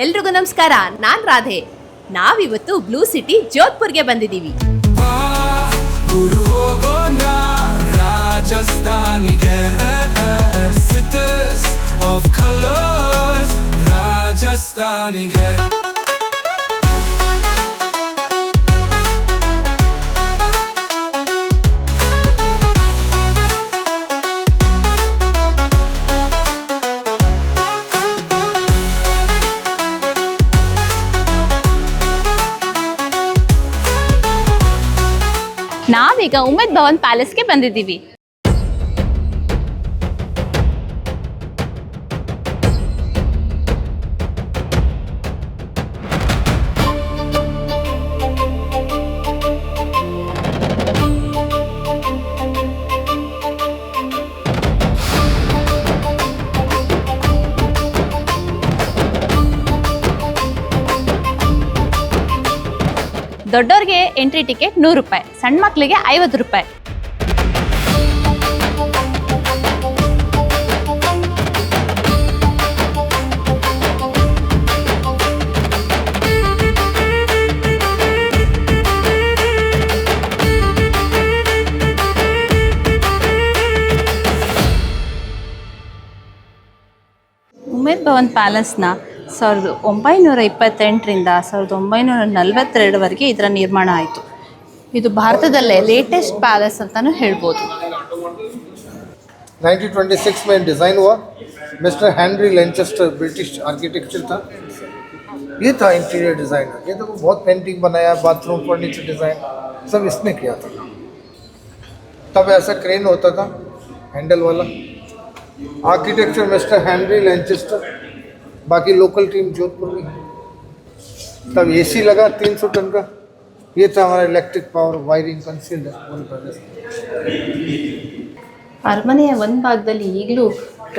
ಎಲ್ರಿಗೂ ನಮಸ್ಕಾರ, ನಾನ್ ರಾಧೆ. ನಾವಿವತ್ತು ಬ್ಲೂ ಸಿಟಿ ಜೋಧ್ಪುರ್ಗೆ ಬಂದಿದ್ದೀವಿ. ನಾವೀಗ ಉಮೇದ್ ಭವನ್ ಪ್ಯಾಲೇಸ್ಗೆ ಬಂದಿದ್ದೀವಿ. ದೊಡ್ಡವ್ರಿಗೆ ಎಂಟ್ರಿ ಟಿಕೆಟ್ 100 ರೂಪಾಯಿ, ಸಣ್ಣ ಮಕ್ಕಳಿಗೆ 50 ರೂಪಾಯಿ. ಉಮೇದ್ ಭವನ್ ಪ್ಯಾಲೇಸ್ನ 1928ರಿಂದ 1942ವರೆಗೆ ಇದರ ನಿರ್ಮಾಣ ಆಯಿತು. ಇದು ಭಾರತದಲ್ಲೇ ಲೇಟೆಸ್ಟ್ ಪ್ಯಾಲೇಸ್ ಅಂತಾನೂ ಹೇಳ್ಬೋದು. 1926 में डिज़ाइन हुआ. मिस्टर हेनरी लेंचेस्टर ब्रिटिश आर्किटेक्चर था. ये था इंटीरियर डिज़ाइन. ये तो बहुत पेंटिंग बनाया, बाथरूम फर्नीचर डिज़ाइन सब इसने किया था. तब ऐसा क्रेन होता था हैंडल वाला. Architecture mister Henry लेंचेस्टर. बाकी लोकल टीम जोधपुर में. तब एसी लगा 300 टन का. ये था हमारा इलेक्ट्रिक पावर वायरिंग कंसील्ड है. ಅರಮನೆಯ ಒಂದು ಭಾಗದಲ್ಲಿ ಈಗಲೂ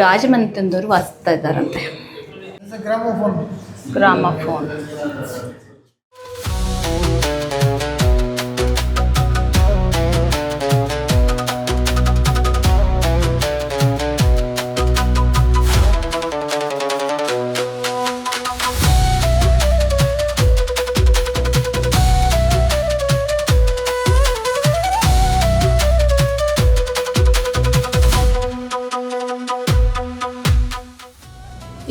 ರಾಜಮನೆತನದವರು ವಾಸಿಸ್ತಾ ಇದ್ದಾರಂತೆ. ಗ್ರಾಮಫೋನ್.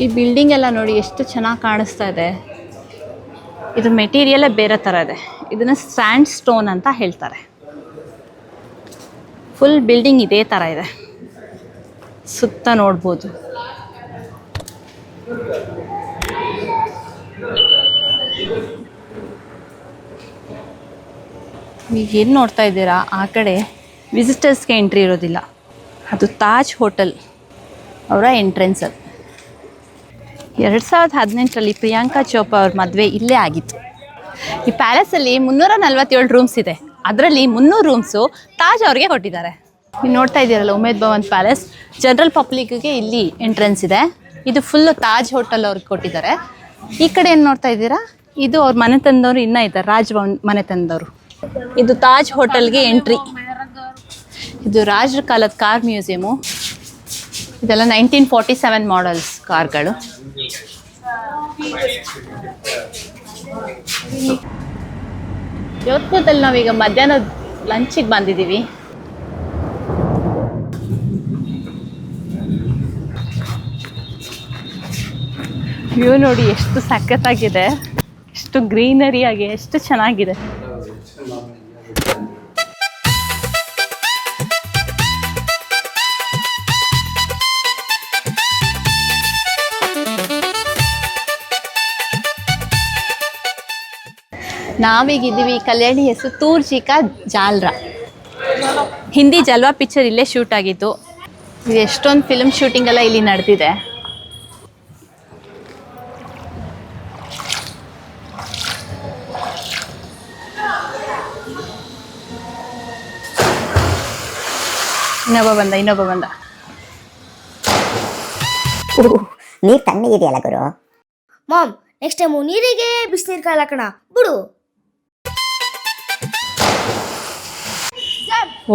ಈ ಬಿಲ್ಡಿಂಗ್ ಎಲ್ಲ ನೋಡಿ ಎಷ್ಟು ಚೆನ್ನಾಗಿ ಕಾಣಿಸ್ತಾ ಇದೆ. ಇದು ಮೆಟೀರಿಯಲೇ ಬೇರೆ ಥರ ಇದೆ. ಇದನ್ನು ಸ್ಯಾಂಡ್ ಸ್ಟೋನ್ ಅಂತ ಹೇಳ್ತಾರೆ. ಫುಲ್ ಬಿಲ್ಡಿಂಗ್ ಇದೇ ಥರ ಇದೆ, ಸುತ್ತ ನೋಡ್ಬೋದು. ಈಗೇನು ನೋಡ್ತಾ ಇದ್ದೀರಾ, ಆ ಕಡೆ ವಿಸಿಟರ್ಸ್ಗೆ ಎಂಟ್ರಿ ಇರೋದಿಲ್ಲ. ಅದು ತಾಜ್ ಹೋಟೆಲ್ ಅವರ ಎಂಟ್ರೆನ್ಸ್. ಅದು 2018ರಲ್ಲಿ ಪ್ರಿಯಾಂಕಾ ಚೋಪ್ರಾ ಅವ್ರ ಮದುವೆ ಇಲ್ಲೇ ಆಗಿತ್ತು. ಈ ಪ್ಯಾಲೇಸಲ್ಲಿ 347 ರೂಮ್ಸ್ ಇದೆ. ಅದರಲ್ಲಿ 300 ರೂಮ್ಸು ತಾಜ್ ಅವ್ರಿಗೆ ಕೊಟ್ಟಿದ್ದಾರೆ. ನೀವು ನೋಡ್ತಾ ಇದ್ದೀರಲ್ಲ ಉಮೇದ್ ಭವನ್ ಪ್ಯಾಲೇಸ್, ಜನರಲ್ ಪಬ್ಲಿಕ್ಗೆ ಇಲ್ಲಿ ಎಂಟ್ರೆನ್ಸ್ ಇದೆ. ಇದು ಫುಲ್ಲು ತಾಜ್ ಹೋಟೆಲ್ ಅವ್ರಿಗೆ ಕೊಟ್ಟಿದ್ದಾರೆ. ಈ ಕಡೆ ಏನು ನೋಡ್ತಾ ಇದ್ದೀರಾ, ಇದು ಅವ್ರ ಮನೆತನದವರು ಇನ್ನೂ ಇದ್ದಾರೆ, ರಾಜಭವನ್ ಮನೆತನದವರು. ಇದು ತಾಜ್ ಹೋಟೆಲ್ಗೆ ಎಂಟ್ರಿ. ಇದು ರಾಜರ ಕಾಲದ ಕಾರ್ ಮ್ಯೂಸಿಯಮು. ಇದೆಲ್ಲ 1947 ಮಾಡೆಲ್ಸ್ ಕಾರ್ಗಳು. ಜೋಧ್ಪುರದಲ್ಲಿ ನಾವೀಗ ಮಧ್ಯಾಹ್ನ ಲಂಚಿಗೆ ಬಂದಿದ್ದೀವಿ. ವ್ಯೂ ನೋಡಿ ಎಷ್ಟು ಸಖತ್ತಾಗಿದೆ, ಎಷ್ಟು ಗ್ರೀನರಿ ಆಗಿ ಎಷ್ಟು ಚೆನ್ನಾಗಿದೆ. ನಾವೀಗಿದ್ದೀವಿ ಕಲ್ಯಾಣಿ ಹೆಸರು ತೂರ್ಜಿ ಕಾ ಜಾಲ್ರಾ. ಹಿಂದಿ ಜಲ್ವಾ ಪಿಕ್ಚರ್ ಇಲ್ಲೇ ಶೂಟ್ ಆಗಿತ್ತು. ಇದು ಎಷ್ಟೊಂದು ಫಿಲ್ಮ್ ಶೂಟಿಂಗ್ ಎಲ್ಲ ಇಲ್ಲಿ ನಡೆದಿದೆ. ಇನ್ನೊಬ್ಬ ಬಂದ. ನೀರು ತಣ್ಣಗಿದೆಯಲ್ಲ ಗುರು. ಮಾಮ್, ನೆಕ್ಸ್ಟ್ ಟೈಮು ನೀರಿಗೆ ಬಿಸಿನೀರು ಕಾಲಕಣ ಬಿಡು.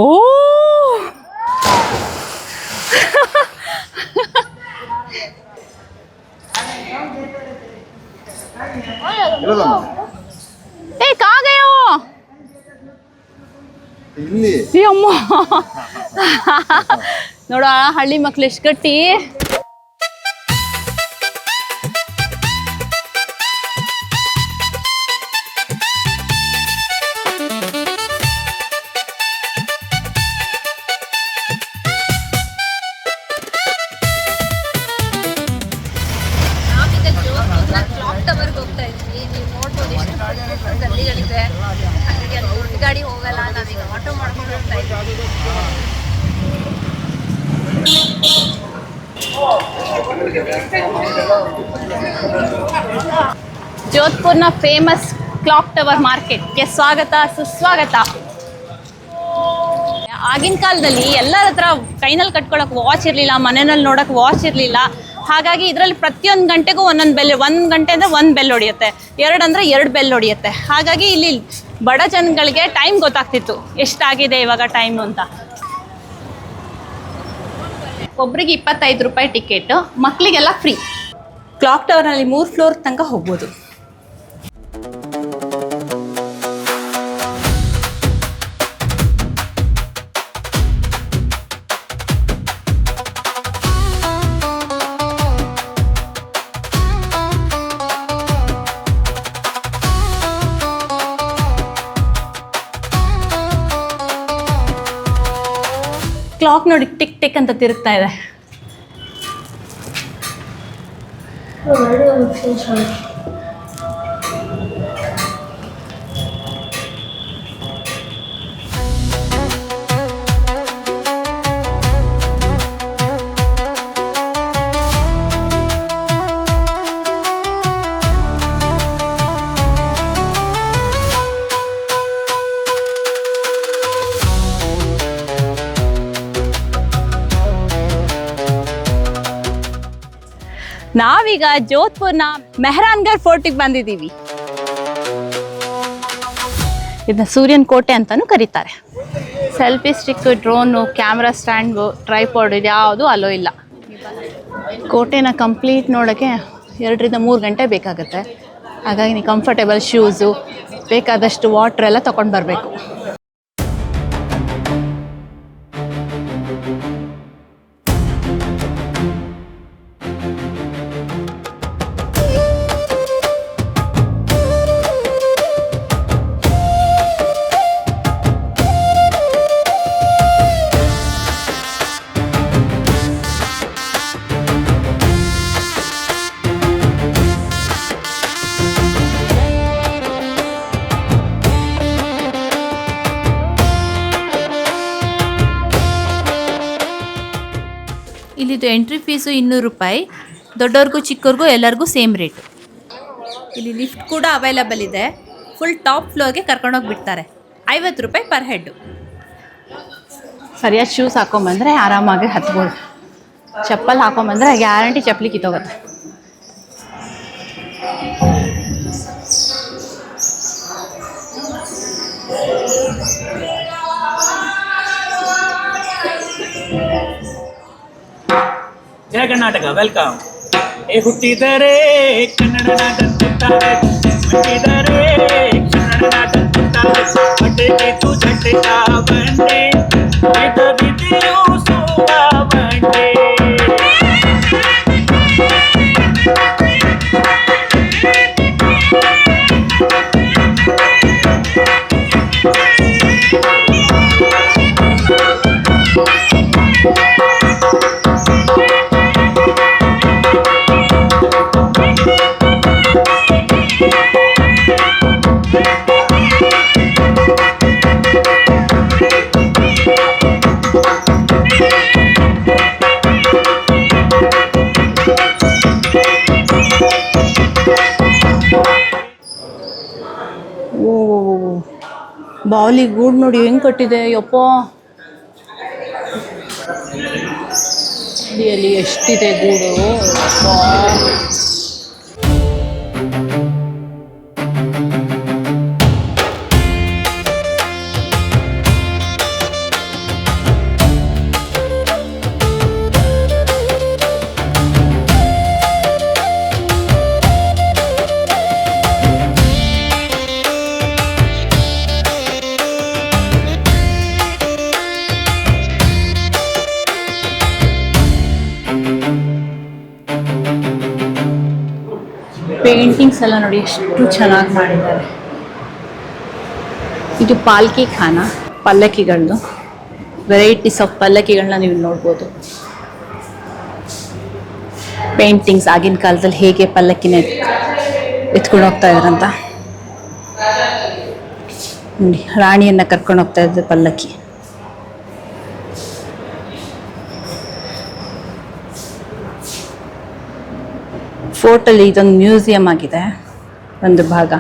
ಓ ಏ ಕಾಗಯೋ ಇಲ್ಲಿ ಅಮ್ಮ ನೋಡ ಹಳ್ಳಿ ಮಕ್ಳು ಎಷ್ಟು ಗಟ್ಟಿ. ಹೋಗ್ತಾ ಇದ್ವಿ, ನೀವು ನೋಡ್ಬೋದು ಎಷ್ಟು ಗಲ್ಲಿಗಳಿದೆ. ಹಾಗಾಗಿ ಅಲ್ಲಿ ದೊಡ್ಡ ಗಾಡಿ ಹೋಗಲ್ಲ, ನಾವೀಗ ಆಟೋ ಮಾಡ್ಕೊಂಡು ಹೋಗ್ತಾ ಇದ್ವಿ. ಜೋಧ್ಪುರ್ನ ಫೇಮಸ್ ಕ್ಲಾಕ್ ಟವರ್ ಮಾರ್ಕೆಟ್ಗೆ ಸ್ವಾಗತ ಸುಸ್ವಾಗತ. ಆಗಿನ ಕಾಲದಲ್ಲಿ ಎಲ್ಲರ ಹತ್ರ ಕೈನಲ್ಲಿ ಕಟ್ಕೊಳಕ್ ವಾಚ್ ಇರಲಿಲ್ಲ, ಮನೆಯಲ್ಲಿ ನೋಡೋಕೆ ವಾಚ್ ಇರಲಿಲ್ಲ. ಹಾಗಾಗಿ ಇದರಲ್ಲಿ ಪ್ರತಿಯೊಂದು ಗಂಟೆಗೂ ಒಂದೊಂದು ಬೆಲ್, 1 ಗಂಟೆ ಅಂದರೆ 1 ಬೆಲ್ ಹೊಡಿಯುತ್ತೆ, 2 ಅಂದರೆ 2 ಬೆಲ್ ಹೊಡಿಯುತ್ತೆ. ಹಾಗಾಗಿ ಇಲ್ಲಿ ಬಡ ಜನಗಳಿಗೆ ಟೈಮ್ ಗೊತ್ತಾಗ್ತಿತ್ತು, ಎಷ್ಟಾಗಿದೆ ಇವಾಗ ಟೈಮು ಅಂತ. ಒಬ್ರಿಗೆ 25 ರೂಪಾಯಿ ಟಿಕೆಟ್, ಮಕ್ಕಳಿಗೆಲ್ಲ ಫ್ರೀ. ಕ್ಲಾಕ್ ಟವರ್ನಲ್ಲಿ 3 ಫ್ಲೋರ್ ತನಕ ಹೋಗ್ಬೋದು. ಕ್ಲಾಕ್ ನೋಡಿ ಟಿಕ್ ಟಿಕ್ ಅಂತ ತಿರುಗ್ತಾ ಇದೆ. ನಾವೀಗ ಜೋಧ್ಪುರ್ನ ಮೆಹರಾನ್ಗರ್ ಫೋರ್ಟಿಗೆ ಬಂದಿದ್ದೀವಿ. ಇದನ್ನ ಸೂರ್ಯನ ಕೋಟೆ ಅಂತಾನೂ ಕರೀತಾರೆ. Selfie stick, drone, camera stand, tripod ಇದು ಯಾವುದು ಅಲೋ ಇಲ್ಲ. ಕೋಟೆನ ಕಂಪ್ಲೀಟ್ ನೋಡೋಕ್ಕೆ 2 ರಿಂದ 3 ಗಂಟೆ ಬೇಕಾಗುತ್ತೆ. ಹಾಗಾಗಿ ನೀವು ಕಂಫರ್ಟೇಬಲ್ ಶೂಸು, ಬೇಕಾದಷ್ಟು ವಾಟ್ರ್ ಎಲ್ಲ ತೊಗೊಂಡು ಬರಬೇಕು. ಇಲ್ಲಿದು ಎಂಟ್ರಿ ಫೀಸು 200 ರೂಪಾಯಿ. ದೊಡ್ಡವ್ರಿಗೂ ಚಿಕ್ಕವ್ರಿಗೂ ಎಲ್ಲರಿಗೂ ಸೇಮ್ ರೇಟು. ಇಲ್ಲಿ ಲಿಫ್ಟ್ ಕೂಡ ಅವೈಲಬಲ್ ಇದೆ. ಫುಲ್ ಟಾಪ್ ಫ್ಲೋರ್ಗೆ ಕರ್ಕೊಂಡೋಗಿ ಬಿಡ್ತಾರೆ. 50 ರೂಪಾಯಿ ಪರ್ ಹೆಡ್ಡು. ಸರಿಯಾದ ಶೂಸ್ ಹಾಕೊಂಬಂದರೆ ಆರಾಮಾಗಿ ಹತ್ಬೋದು. ಚಪ್ಪಲ್ ಹಾಕೊಂಬಂದರೆ ಗ್ಯಾರಂಟಿ ಚಪ್ಪಲಿ ಕಿತ್ತೋಗುತ್ತೆ. ಜಯ ಕರ್ನಾಟಕ, ವೆಲ್ಕಮ್. ಏ ಹುಟ್ಟಿದರೆ ಕನ್ನಡ ನಾಟ ಹುಟ್ಟಿದರೆ ಕನ್ನಡ ನಾಟ ಬಟ್ಟೆಗೆ ತು ಜಟ್ಟಿದ ಬಂಡೆ ವಿಧಿಯು ಸೋಮ ಬಂಡೆ. ಬಾವಲಿ ಗೂಡು ನೋಡಿ ಹೆಂಗೆ ಕಟ್ಟಿದೆ ಯಪ್ಪ. ಅಲ್ಲಿ ಎಷ್ಟಿದೆ ಗೂಡು. ಪೇಂಟಿಂಗ್ಸ್ ಎಲ್ಲ ನೋಡಿ ಎಷ್ಟು ಚೆನ್ನಾಗಿ ಮಾಡಿದ್ದಾರೆ. ಇದು ಪಾಲ್ಕಿ ಖಾನ, ಪಲ್ಲಕ್ಕಿಗಳದ್ದು ವೆರೈಟೀಸ್ ಆಫ್ ಪಲ್ಲಕ್ಕಿಗಳನ್ನ ನೀವು ನೋಡ್ಬೋದು. ಪೇಂಟಿಂಗ್ಸ್ ಆಗಿನ ಕಾಲದಲ್ಲಿ ಹೇಗೆ ಪಲ್ಲಕ್ಕಿನ ಎತ್ಕೊಂಡು ಹೋಗ್ತಾ ಇದ್ರಂತ ನೋಡಿ. ರಾಣಿಯನ್ನ ಕರ್ಕೊಂಡು ಹೋಗ್ತಾ ಇದ್ದ ಪಲ್ಲಕ್ಕಿ. ಫೋರ್ಟಲ್ಲಿ ಇದೊಂದು ಮ್ಯೂಸಿಯಂ ಆಗಿದೆ ಒಂದು ಭಾಗ.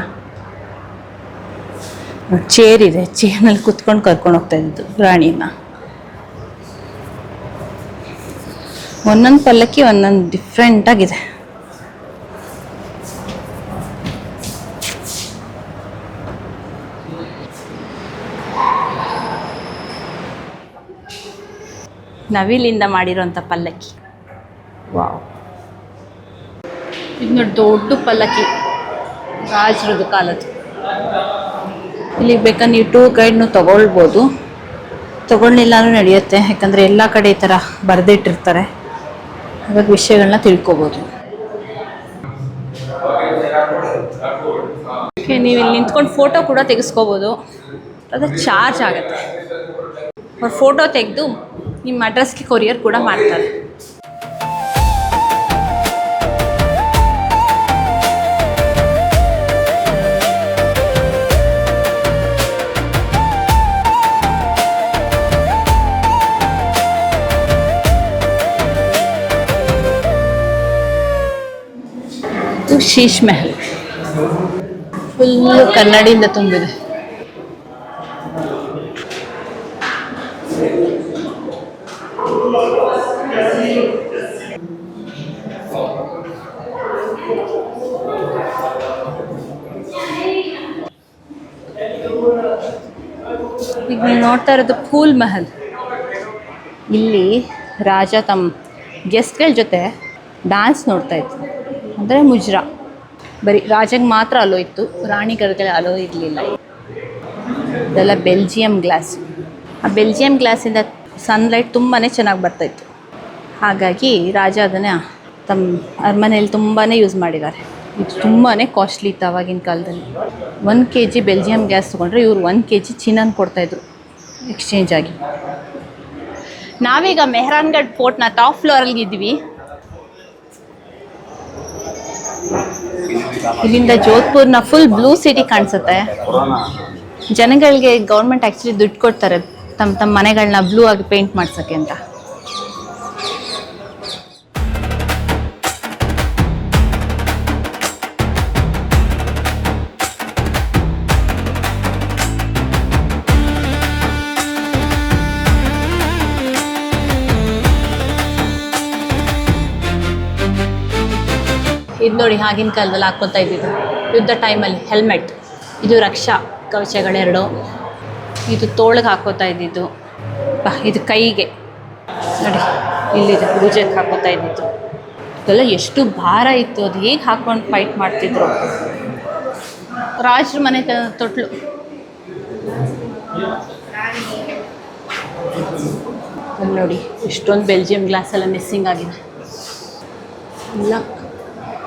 ಚೇರ್ ಇದೆ, ಚೇರ್ನಲ್ಲಿ ಕುತ್ಕೊಂಡು ಕರ್ಕೊಂಡು ಹೋಗ್ತಾ ಇದ್ದು ರಾಣಿನ. ಒಂದೊಂದು ಪಲ್ಲಕ್ಕಿ ಒಂದೊಂದು ಡಿಫ್ರೆಂಟ್ ಆಗಿದೆ. ನವಿಲಿಂದ ಮಾಡಿರೋಂಥ ಪಲ್ಲಕ್ಕಿ. ವಾವ್, ಇದು ನೋಡಿ ದೊಡ್ಡ ಪಲ್ಲಕ್ಕಿ, ರಾಜರದ್ದು ಕಾಲದ್ದು. ಇಲ್ಲಿಗೆ ಬೇಕಾದ್ರೆ ನೀವು ಟೂರ್ ಗೈಡ್ನು ತೊಗೊಳ್ಬೋದು, ತೊಗೊಳ್ಳಿಲ್ಲಾನು ನಡೆಯುತ್ತೆ. ಯಾಕಂದರೆ ಎಲ್ಲ ಕಡೆ ಈ ಥರ ಬರೆದಿಟ್ಟಿರ್ತಾರೆ, ಹಾಗಾಗಿ ವಿಷಯಗಳನ್ನ ತಿಳ್ಕೊಬೋದು. ನೀವು ಇಲ್ಲಿ ನಿಂತ್ಕೊಂಡು ಫೋಟೋ ಕೂಡ ತೆಗೆಸ್ಕೋಬೋದು, ಅದು ಚಾರ್ಜ್ ಆಗುತ್ತೆ. ಅವ್ರು ಫೋಟೋ ತೆಗೆದು ನಿಮ್ಮ ಅಡ್ರೆಸ್ಗೆ ಕೊರಿಯರ್ ಕೂಡ ಮಾಡ್ತಾರೆ. ಇದು ಶೀಶ್ ಮೆಹಲ್, ಫುಲ್ಲು ಕನ್ನಡಿಯಿಂದ ತುಂಬಿದೆ. ಈಗ ನೀವು ನೋಡ್ತಾ ಇರೋದು ಫೂಲ್ ಮಹಲ್. ಇಲ್ಲಿ ರಾಜ ತಮ್ಮ ಗೆಸ್ಟ್ಗಳ ಜೊತೆ ಡ್ಯಾನ್ಸ್ ನೋಡ್ತಾ ಇತ್ತು. ಅಂದರೆ ಮುಜ್ರಾ ಬರೀ ರಾಜಂಗೆ ಮಾತ್ರ ಅಲೋ ಇತ್ತು, ರಾಣಿಗಳಿಗೆ ಅಲೋ ಇರಲಿಲ್ಲ. ಇದೆಲ್ಲ ಬೆಲ್ಜಿಯಂ ಗ್ಲಾಸ್. ಆ ಬೆಲ್ಜಿಯಂ ಗ್ಲಾಸಿಂದ ಸನ್ಲೈಟ್ ತುಂಬಾ ಚೆನ್ನಾಗಿ ಬರ್ತಾಯಿತ್ತು. ಹಾಗಾಗಿ ರಾಜ ಅದನ್ನು ತಮ್ಮ ಅರಮನೆಯಲ್ಲಿ ತುಂಬಾ ಯೂಸ್ ಮಾಡಿದ್ದಾರೆ. ಇದು ತುಂಬಾ ಕಾಸ್ಟ್ಲಿ ಇತ್ತು ಆವಾಗಿನ ಕಾಲದಲ್ಲಿ. 1 kg ಬೆಲ್ಜಿಯಂ ಗ್ಯಾಸ್ ತೊಗೊಂಡ್ರೆ ಇವರು 1 kg ಚಿನ್ನನ ಕೊಡ್ತಾಯಿದ್ರು ಎಕ್ಸ್ಚೇಂಜ್ ಆಗಿ. ನಾವೀಗ ಮೆಹರಾನ್ಗಢ್ ಫೋರ್ಟ್ನ ಟಾಪ್ ಫ್ಲೋರಲ್ಲಿ ಇದ್ದೀವಿ. ಇಲ್ಲಿಂದ ಜೋಧ್ಪುರ್ನ ಫುಲ್ ಬ್ಲೂ ಸಿಟಿ ಕಾಣಿಸುತ್ತೆ. ಜನಗಳಿಗೆ ಗೌರ್ಮೆಂಟ್ ಆ್ಯಕ್ಚುಲಿ ದುಡ್ಡು ಕೊಡ್ತಾರೆ ತಮ್ಮ ಮನೆಗಳನ್ನ ಬ್ಲೂ ಆಗಿ ಪೇಂಟ್ ಮಾಡ್ಸೋಕ್ಕೆ ಅಂತ. ಇದು ನೋಡಿ ಆಗಿನ ಕಾಲದಲ್ಲಿ ಹಾಕ್ಕೊತಾ ಇದ್ದಿದ್ದು ಯುದ್ಧ ಟೈಮಲ್ಲಿ ಹೆಲ್ಮೆಟ್. ಇದು ರಕ್ಷಾ ಕವಚಗಳೆರಡು. ಇದು ತೋಳಿಗೆ ಹಾಕ್ಕೋತಾ ಇದ್ದಿದ್ದು. ಇದು ಕೈಗೆ ನೋಡಿ ಇಲ್ಲಿದೆ, ಭುಜಕ್ಕೆ ಹಾಕ್ಕೋತಾ ಇದ್ದಿದ್ದು. ಇದೆಲ್ಲ ಎಷ್ಟು ಭಾರ ಇತ್ತು, ಅದು ಹೇಗೆ ಹಾಕ್ಕೊಂಡು ಫೈಟ್ ಮಾಡ್ತಿದ್ರು. ರಾಜರ ಮನೆ ತೊಟ್ಲು. ಅಲ್ಲಿ ನೋಡಿ ಎಷ್ಟೊಂದು ಬೆಲ್ಜಿಯಂ ಗ್ಲಾಸ್ ಎಲ್ಲ ಮಿಸ್ಸಿಂಗ್ ಆಗಿದೆ. ಎಲ್ಲ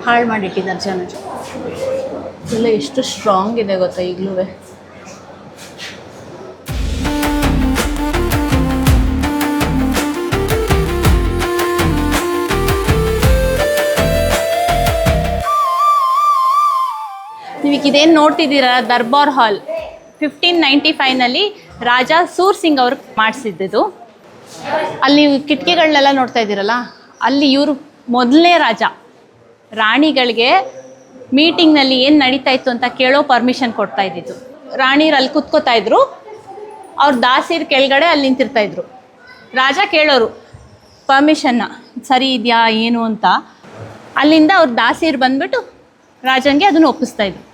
ಹಾಳು ಮಾಡಿಟ್ಟಿದ್ದಾರೆ ಜನರು. ಎಲ್ಲ ಎಷ್ಟು ಸ್ಟ್ರಾಂಗ್ ಇದೆ ಗೊತ್ತಾ ಈಗಲೂ. ನೀವೀಗ ಇದೇನು ನೋಡ್ತಿದ್ದೀರಾ ದರ್ಬಾರ್ ಹಾಲ್ 1595ನಲ್ಲಿ ರಾಜ ಸೂರ್ ಸಿಂಗ್ ಅವ್ರಿಗೆ ಮಾಡಿಸಿದ್ದು. ಅಲ್ಲಿ ಕಿಟಕಿಗಳನ್ನೆಲ್ಲ ನೋಡ್ತಾ ಇದ್ದೀರಲ್ಲ, ಅಲ್ಲಿ ಇವರು ಮೊದಲನೇ ರಾಜ. ರಾಣಿಗಳಿಗೆ ಮೀಟಿಂಗ್ನಲ್ಲಿ ಏನು ನಡೀತಾ ಇತ್ತು ಅಂತ ಕೇಳೋ ಪರ್ಮಿಷನ್ ಕೊಡ್ತಾ ಇದ್ದಿದ್ದು. ರಾಣಿರು ಅಲ್ಲಿ ಕುತ್ಕೋತಾ ಇದ್ರು, ಅವ್ರ ದಾಸಿರ್ ಕೆಳಗಡೆ ಅಲ್ಲಿ ನಿಂತಿರ್ತಾಯಿದ್ರು. ರಾಜ ಕೇಳೋರು ಪರ್ಮಿಷನ್ನ, ಸರಿ ಇದೆಯಾ ಏನು ಅಂತ. ಅಲ್ಲಿಂದ ಅವ್ರ ದಾಸಿರು ಬಂದ್ಬಿಟ್ಟು ರಾಜಂಗೆ ಅದನ್ನು ಒಪ್ಪಿಸ್ತಾಯಿದ್ರು.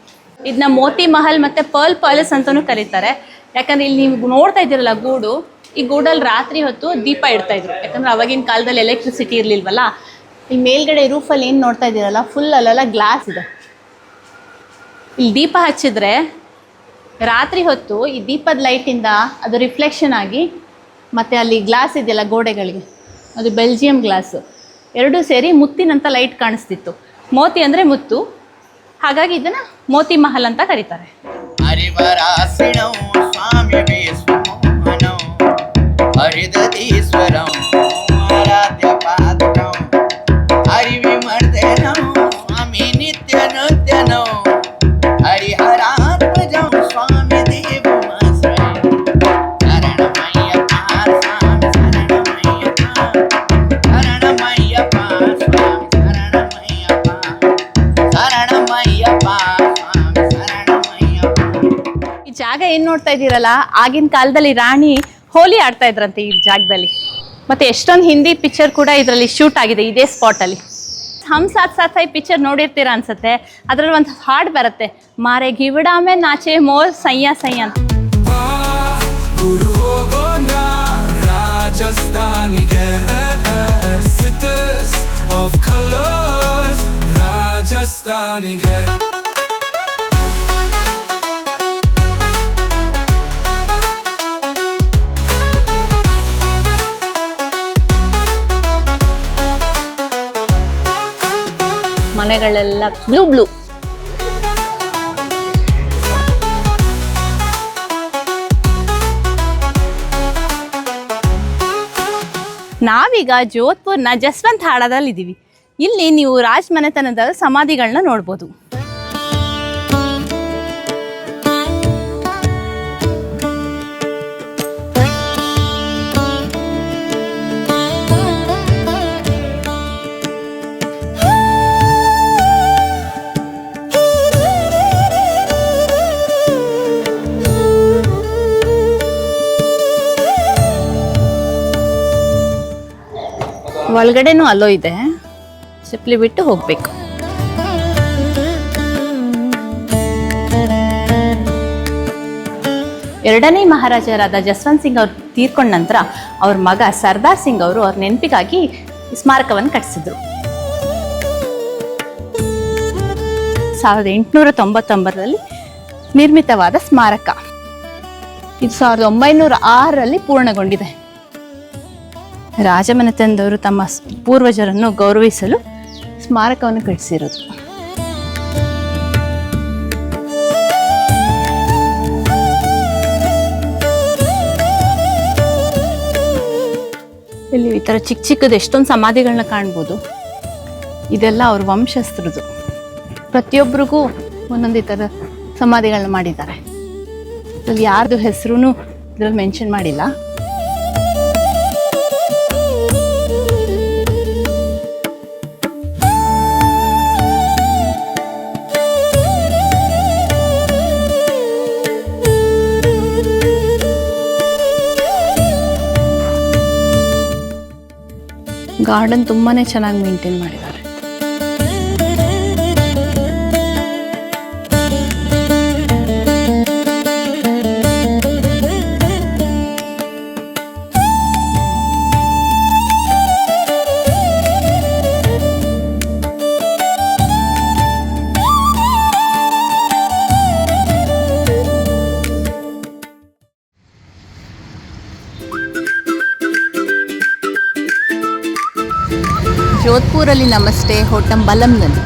ಇದನ್ನ ಮೋತಿ ಮಹಲ್ ಮತ್ತು ಪರ್ಲ್ ಪ್ಯಾಲೇಸ್ ಅಂತಲೂ ಕರೀತಾರೆ. ಯಾಕಂದರೆ ಇಲ್ಲಿ ನೀವು ನೋಡ್ತಾ ಇದ್ದೀರಲ್ಲ ಗೂಡು, ಈ ಗೂಡಲ್ಲಿ ರಾತ್ರಿ ಹೊತ್ತು ದೀಪ ಇಡ್ತಾಯಿದ್ರು. ಯಾಕಂದರೆ ಅವಾಗಿನ ಕಾಲದಲ್ಲಿ ಎಲೆಕ್ಟ್ರಿಸಿಟಿ ಇರಲಿಲ್ವಲ್ಲ. ಇಲ್ಲಿ ಮೇಲ್ಗಡೆ ರೂಫಲ್ಲಿ ಏನು ನೋಡ್ತಾ ಇದ್ದೀರಲ್ಲ, ಫುಲ್ ಅಲ್ಲೆಲ್ಲ ಗ್ಲಾಸ್ ಇದೆ. ಇಲ್ಲಿ ದೀಪ ಹಚ್ಚಿದ್ರೆ ರಾತ್ರಿ ಹೊತ್ತು ಈ ದೀಪದ ಲೈಟಿಂದ ಅದು ರಿಫ್ಲೆಕ್ಷನ್ ಆಗಿ, ಮತ್ತು ಅಲ್ಲಿ ಗ್ಲಾಸ್ ಇದೆಯಲ್ಲ ಗೋಡೆಗಳಿಗೆ, ಅದು ಬೆಲ್ಜಿಯಂ ಗ್ಲಾಸು, ಎರಡೂ ಸೇರಿ ಮುತ್ತಿನಂಥ ಲೈಟ್ ಕಾಣಿಸ್ತಿತ್ತು. ಮೋತಿ ಅಂದರೆ ಮುತ್ತು, ಹಾಗಾಗಿ ಇದನ್ನ ಮೋತಿ ಮಹಲ್ ಅಂತ ಕರೀತಾರೆ. ಹರಿವರಾಸಣಂ ಸ್ವಾಮಿ ವಿಶ್ವಮೋಹನಂ ಹರಿದತೀಶ್ವರಂ ಆರಾಧ್ಯ ಪಾದಕಂ ಹರಿವಿಮರ್ದನಂ ಸ್ವಾಮಿ ನಿತ್ಯ ನೃತ್ಯನಂ ಹರಿಹರಾತ್ಮಜಂ ಸ್ವಾಮಿ ದೇವಮಾಶ್ರಯ ಶರಣಮಯ್ಯಪ್ಪ ಸ್ವಾಮಿ ಶರಣಮಯ್ಯಪ್ಪ ಶರಣಮಯ್ಯಪ್ಪ ಸ್ವಾಮಿ ಶರಣಮಯ್ಯಪ್ಪ ಶರಣಮಯ್ಯಪ್ಪ ಸ್ವಾಮಿ ಶರಣಮಯ್ಯಪ್ಪ. ಈ ಜಾಗ ಏನ್ ನೋಡ್ತಾ ಇದ್ದೀರಲ್ಲ, ಆಗಿನ ಕಾಲದಲ್ಲಿ ರಾಣಿ ಹೋಲಿ ಆಡ್ತಾ ಇದ್ರಂತೆ ಈ ಜಾಗದಲ್ಲಿ. ಮತ್ತೆ ಎಷ್ಟೊಂದು ಹಿಂದಿ ಪಿಕ್ಚರ್ ಕೂಡ ಇದರಲ್ಲಿ ಶೂಟ್ ಆಗಿದೆ ಇದೇ ಸ್ಪಾಟ್ ಅಲ್ಲಿ. ಹಮ್ ಸಾಥ್ ಸಾಥ್ ಹೈ ಪಿಕ್ಚರ್ ನೋಡಿರ್ತೀರಾ ಅನ್ಸುತ್ತೆ. ಅದ್ರಲ್ಲಿ ಒಂದು ಹಾಡು ಬರುತ್ತೆ, ಮಾರೆ ಗಿವಿಡಾಮೆ ನಾಚೆ ಮೋರ್ ಸಯ್ಯ ಸಯ್ಯ ಅಂತ. ಮನೆಗಳೆಲ್ಲ ಬ್ಲೂ ಬ್ಲೂ. ನಾವೀಗ ಜೋಧ್ಪುರ್ನ ಜಸ್ವಂತ್ ಹಾಡದಲ್ಲಿ ಇದ್ದೀವಿ. ಇಲ್ಲಿ ನೀವು ರಾಜ್ ಮನೆತನದ ಸಮಾಧಿಗಳನ್ನ ನೋಡ್ಬೋದು. ಒಳಗಡೆನೂ ಅಲ್ಲೋ ಇದೆ, ಚಪ್ಪಲಿ ಬಿಟ್ಟು ಹೋಗ್ಬೇಕು. ಎರಡನೇ ಮಹಾರಾಜರಾದ ಜಸ್ವಂತ್ ಸಿಂಗ್ ಅವ್ರು ತೀರ್ಕೊಂಡ ನಂತರ ಅವ್ರ ಮಗ ಸರ್ದಾರ್ ಸಿಂಗ್ ಅವರು ಅವ್ರ ನೆನಪಿಗಾಗಿ ಸ್ಮಾರಕವನ್ನು ಕಟ್ಟಿಸಿದ್ರು. 1899ರಲ್ಲಿ ನಿರ್ಮಿತವಾದ ಸ್ಮಾರಕ ಇದು 1906ರಲ್ಲಿ ಪೂರ್ಣಗೊಂಡಿದೆ. ರಾಜಮನೆತನದವರು ತಮ್ಮ ಪೂರ್ವಜರನ್ನು ಗೌರವಿಸಲು ಸ್ಮಾರಕವನ್ನು ಕಟ್ಟಿಸಿರೋದು. ಇಲ್ಲಿ ಈ ಥರ ಚಿಕ್ಕ ಚಿಕ್ಕದು ಎಷ್ಟೊಂದು ಸಮಾಧಿಗಳನ್ನ ಕಾಣ್ಬೋದು. ಇದೆಲ್ಲ ಅವ್ರ ವಂಶಸ್ಥರದು. ಪ್ರತಿಯೊಬ್ಬರಿಗೂ ಒಂದೊಂದು ಈ ಥರ ಸಮಾಧಿಗಳನ್ನ ಮಾಡಿದ್ದಾರೆ. ಇದ್ರಲ್ಲಿ ಯಾರ್ದು ಹೆಸರು ಇದ್ರಲ್ಲಿ ಮೆನ್ಷನ್ ಮಾಡಿಲ್ಲ. ಗಾರ್ಡನ್ ತುಂಬಾನೇ ಚೆನ್ನಾಗಿ ಮೇಂಟೈನ್ ಮಾಡಿದ್ದಾರೆ. ಜೋಧ್ಪುರಲ್ಲಿ ನಮ್ಮ ಸ್ಟೇ ಹೋಟೆಲ್ ಬಲಂನಲ್ಲಿ.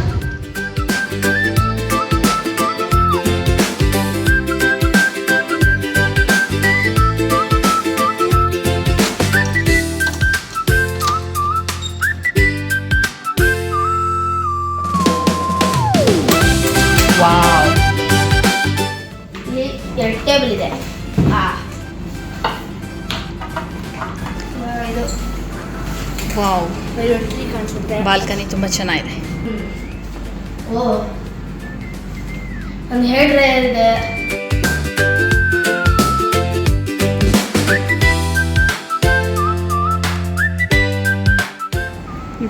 ಇಲ್ಲಿ 2 ಟೇಬಲ್ ಇದೆ. ಇದು ವಾವ್, ಟ್ರೀ ಕಾಣಿಸುತ್ತೆ. ಬಾಲ್ಕನಿ ತುಂಬಾ ಚೆನ್ನಾಗಿದೆ. ಓ, ಒಂದು ಹೇರ್ ಡ್ರೈಯರ್ ಇದೆ.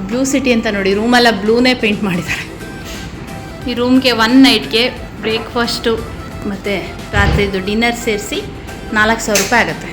ಬ್ಲೂ ಸಿಟಿ ಅಂತ ನೋಡಿ, ರೂಮೆಲ್ಲ ಬ್ಲೂನೇ ಪೇಂಟ್ ಮಾಡಿದ್ದಾರೆ. ಈ ರೂಮ್ಗೆ 1 ನೈಟ್ಗೆ ಬ್ರೇಕ್ಫಾಸ್ಟು ಮತ್ತು ರಾತ್ರಿದು ಡಿನ್ನರ್ ಸೇರಿಸಿ 4,000 ರೂಪಾಯಿ ಆಗುತ್ತೆ.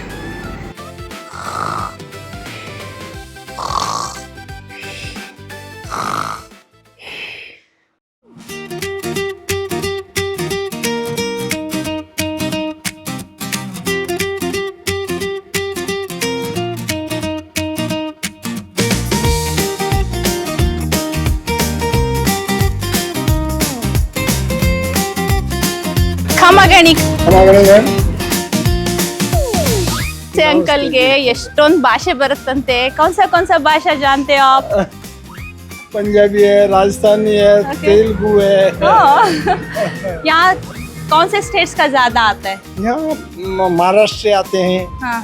ಖಮಾಗಣಿ ಅಂಕಲ್ಗೆ ಎಷ್ಟೊಂದು ಭಾಷೆ ಬರುತ್ತಂತೆ. ಕೌನ್ಸ ಭಾಷಾ ಜಾನ್ತೆ ಆಪ್? पंजाबी है, राजस्थानी है, तेलुगु है। यहाँ कौन से स्टेट्स का ज्यादा आता है? यहाँ महाराष्ट्र से आते हैं, हाँ।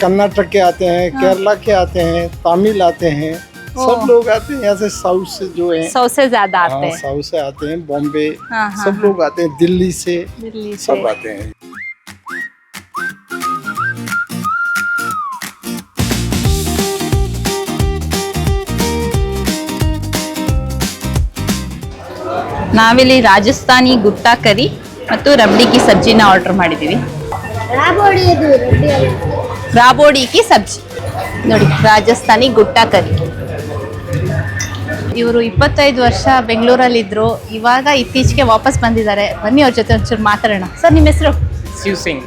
कर्नाटक के आते हैं, केरला के आते हैं, तमिल आते हैं, सब लोग आते हैं यहाँ से, साउथ से जो है 100 से ज्यादा आते हैं। साउथ से आते हैं, बॉम्बे हाँ, सब लोग आते हैं, दिल्ली से दिल्ली से। सब आते हैं। ನಾವಿಲ್ಲಿ ರಾಜಸ್ಥಾನಿ ಗುಟ್ಟಾ ಕರಿ ಮತ್ತು ರಬ್ಡಿ ಕಿ ಸಬ್ಜಿನ ಆರ್ಡರ್ ಮಾಡಿದ್ದೀವಿ. ರಾಬೋಡಿ ಕಿ ಸಬ್ಜಿ ನೋಡಿ, ರಾಜಸ್ಥಾನಿ ಗುಟ್ಟಾ ಕರಿ. ಇವರು 25 ವರ್ಷ ಬೆಂಗಳೂರಲ್ಲಿದ್ದರು, ಇವಾಗ ಇತ್ತೀಚೆಗೆ ವಾಪಸ್ ಬಂದಿದ್ದಾರೆ. ಬನ್ನಿ ಅವ್ರ ಜೊತೆ ಒಂಚೂರು ಮಾತಾಡೋಣ. ಸರ್, ನಿಮ್ಮ ಹೆಸರು? ಶಿವ್ ಸಿಂಗ್.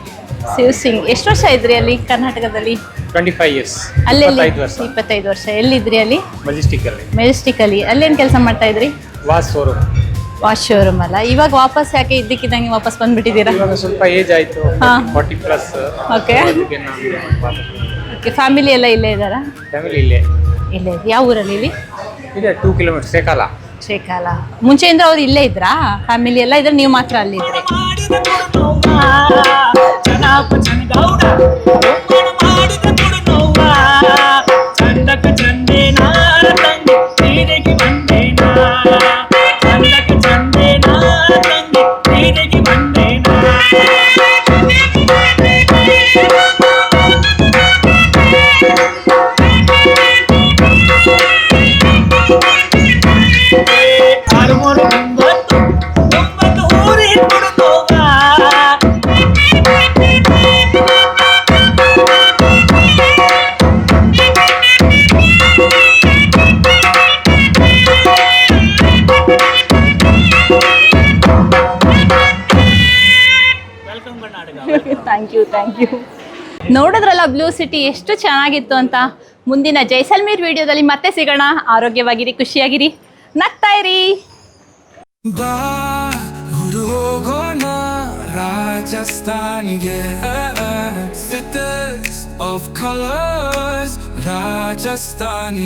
ಶಿವ್ ಸಿಂಗ್. ಎಷ್ಟು ವರ್ಷ ಇದ್ರಿ ಅಲ್ಲಿ ಕರ್ನಾಟಕದಲ್ಲಿ? 25 years. ಅಲ್ಲಿ 25 ವರ್ಷ. ಎಲ್ಲಿದ್ರಿ ಅಲ್ಲಿ? ಮೆಜೆಸ್ಟಿಕ್ ಅಲ್ಲಿ. ಅಲ್ಲೇನು ಕೆಲಸ ಮಾಡ್ತಾ ಇದ್ರಿ? ವಾಶ್ ಶೋರೂಮ್ ಅಲ್ಲ. ಇವಾಗ ವಾಪಸ್ ಯಾಕೆ ಇದ್ದಕ್ಕಿದ್ದಂಗೆ ವಾಪಸ್ ಬಂದ್ಬಿಟ್ಟಿದ್ದೀರಾ? ಸ್ವಲ್ಪ ಏಜ್ ಆಯ್ತು, 40+. ಓಕೆ. ಫ್ಯಾಮಿಲಿ ಎಲ್ಲ ಇಲ್ಲೇ ಇದ್ದಾರಾ? ಫ್ಯಾಮಿಲಿ ಇಲ್ಲೇ. ಯಾವ ಊರಲ್ಲಿ? ಇಲ್ಲಿ ಇದೆ 2 kilometers ಶ್ರೀಕಾಲ. ಮುಂಚೆಯಿಂದ ಅವ್ರು ಇಲ್ಲೇ ಇದ್ರಾ? ಫ್ಯಾಮಿಲಿ ಎಲ್ಲ ಇದ್ರೆ ನೀವು ಮಾತ್ರ ಅಲ್ಲಿದ್ರಿ? Thank you. ನೋಡಿದ್ರಲ್ಲ ಬ್ಲೂ ಸಿಟಿ ಎಷ್ಟು ಚೆನ್ನಾಗಿತ್ತು ಅಂತ. ಮುಂದಿನ ಜೈಸಲ್ಮೇರ್ ವಿಡಿಯೋದಲ್ಲಿ ಮತ್ತೆ ಸಿಗೋಣ. ಆರೋಗ್ಯವಾಗಿರಿ, ಖುಷಿಯಾಗಿರಿ, ನಗ್ತಾ ಇರಿ. Cities of colors, Rajasthan,